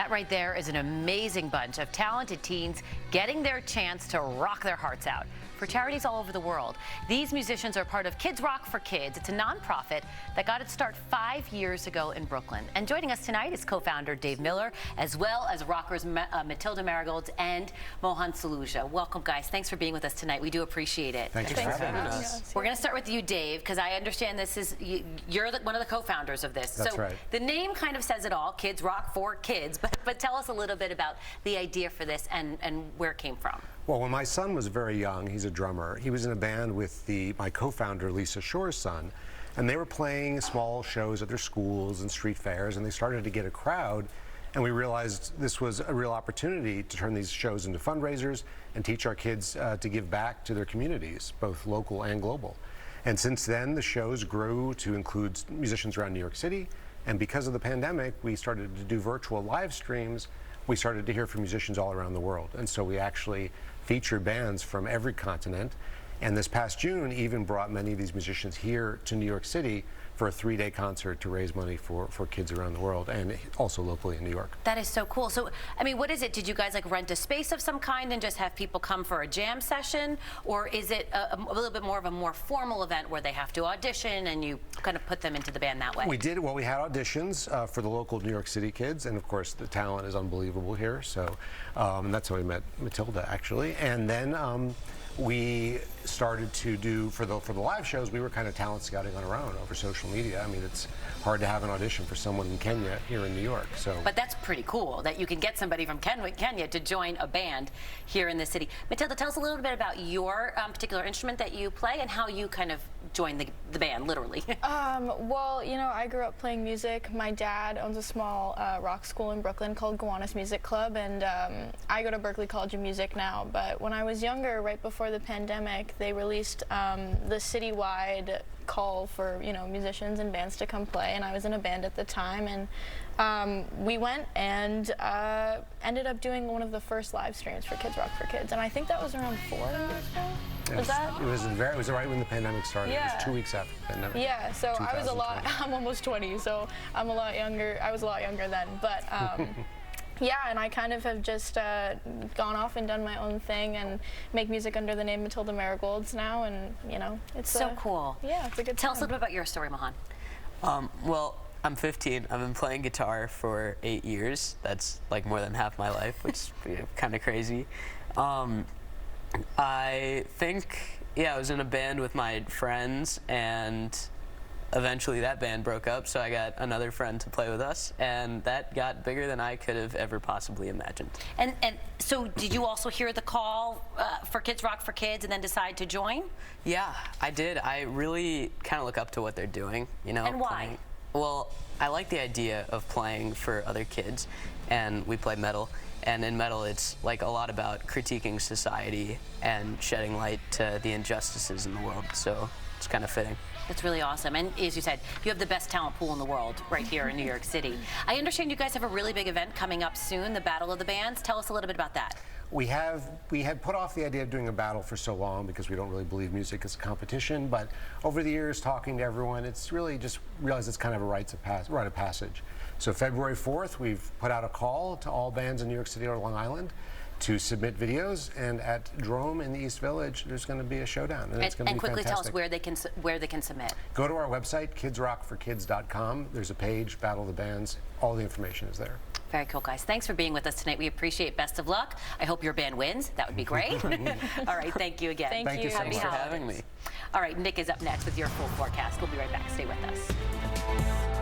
That right there is an amazing bunch of talented teens getting their chance to rock their hearts out for charities all over the world. These musicians are part of Kids Rock for Kids. It's a nonprofit that got its start 5 years ago in Brooklyn. And joining us tonight is co-founder Dave Miller, as well as rockers Matilda Marigolds and Mohan Saluja. Welcome, guys. Thanks for being with us tonight. We do appreciate it. Thanks for having us. We're going to start with you, Dave, because I understand this is you're one of the co-founders of this. That's right. The name kind of says it all, Kids Rock for Kids, but tell us a little bit about the idea for this and where it came from. Well, when my son was very young, he's a drummer, he was in a band with my co-founder Lisa Shore's son, and they were playing small shows at their schools and street fairs, and they started to get a crowd, and we realized this was a real opportunity to turn these shows into fundraisers and teach our kids to give back to their communities, both local and global. And since then, the shows grew to include musicians around New York City, and because of the pandemic, we started to do virtual live streams. We started to hear from musicians all around the world, and so we actually featured bands from every continent, and this past June even brought many of these musicians here to New York City for a 3-day concert to raise money for kids around the world, and also locally in New York. That is so cool. So, I mean, what is it? Did you guys like rent a space of some kind and just have people come for a jam session? Or is it a little bit more of a more formal event where they have to audition and you kind of put them into the band that way? We did. Well, we had auditions for the local New York City kids, and of course the talent is unbelievable here. So that's how we met Matilda, actually. And then we started to do, for the live shows, we were kind of talent scouting on our own over social media. I mean, it's hard to have an audition for someone in Kenya here in New York. So, but that's pretty cool that you can get somebody from Kenya to join a band here in the city. Matilda, tell us a little bit about your particular instrument that you play and how you kind of joined the band, literally. Well, you know, I grew up playing music. My dad owns a small rock school in Brooklyn called Gowanus Music Club, and I go to Berklee College of Music now. But when I was younger, right before the pandemic, they released the citywide call for, you know, musicians and bands to come play, and I was in a band at the time, and we went and ended up doing one of the first live streams for Kids Rock for Kids, and I think that was around 4 years ago. Was that? It was right when the pandemic started. Yeah. It was 2 weeks after the pandemic. Yeah, so I was I'm almost 20, so I'm a lot younger. I was a lot younger then, but yeah, and I kind of have just gone off and done my own thing and make music under the name Matilda Marigolds now, and you know, it's so cool. Yeah, it's a good Tell us a little bit about your story, Mohan. Well, I'm 15. I've been playing guitar for 8 years. That's like more than half my life, which is kind of crazy. I think, yeah, I was in a band with my friends, and eventually that band broke up, so I got another friend to play with us, and that got bigger than I could have ever possibly imagined. And so did you also hear the call for Kids Rock for Kids and then decide to join? Yeah, I did. I really kind of look up to what they're doing, you know. And why? Well, I like the idea of playing for other kids, and we play metal, and in metal it's like a lot about critiquing society and shedding light to the injustices in the world, so it's kind of fitting. That's really awesome. And as you said, you have the best talent pool in the world right here in New York City. I understand you guys have a really big event coming up soon, the Battle of the Bands. Tell us a little bit about that. We had put off the idea of doing a battle for so long because we don't really believe music is a competition, but over the years, talking to everyone, it's really just realized it's kind of a rite of passage. So February 4th, we've put out a call to all bands in New York City or Long Island to submit videos, and at Drome in the East Village, there's going to be a showdown, and it's going to be quickly fantastic. Tell us where they can submit. Go to our website, kidsrockforkids.com. There's a page, Battle of the Bands. All the information is there. Very cool, guys. Thanks for being with us tonight. We appreciate. Best of luck. I hope your band wins. That would be great. All right, thank you again. Thank you so Thanks much for having me. All right, Nick is up next with your full forecast. We'll be right back. Stay with us.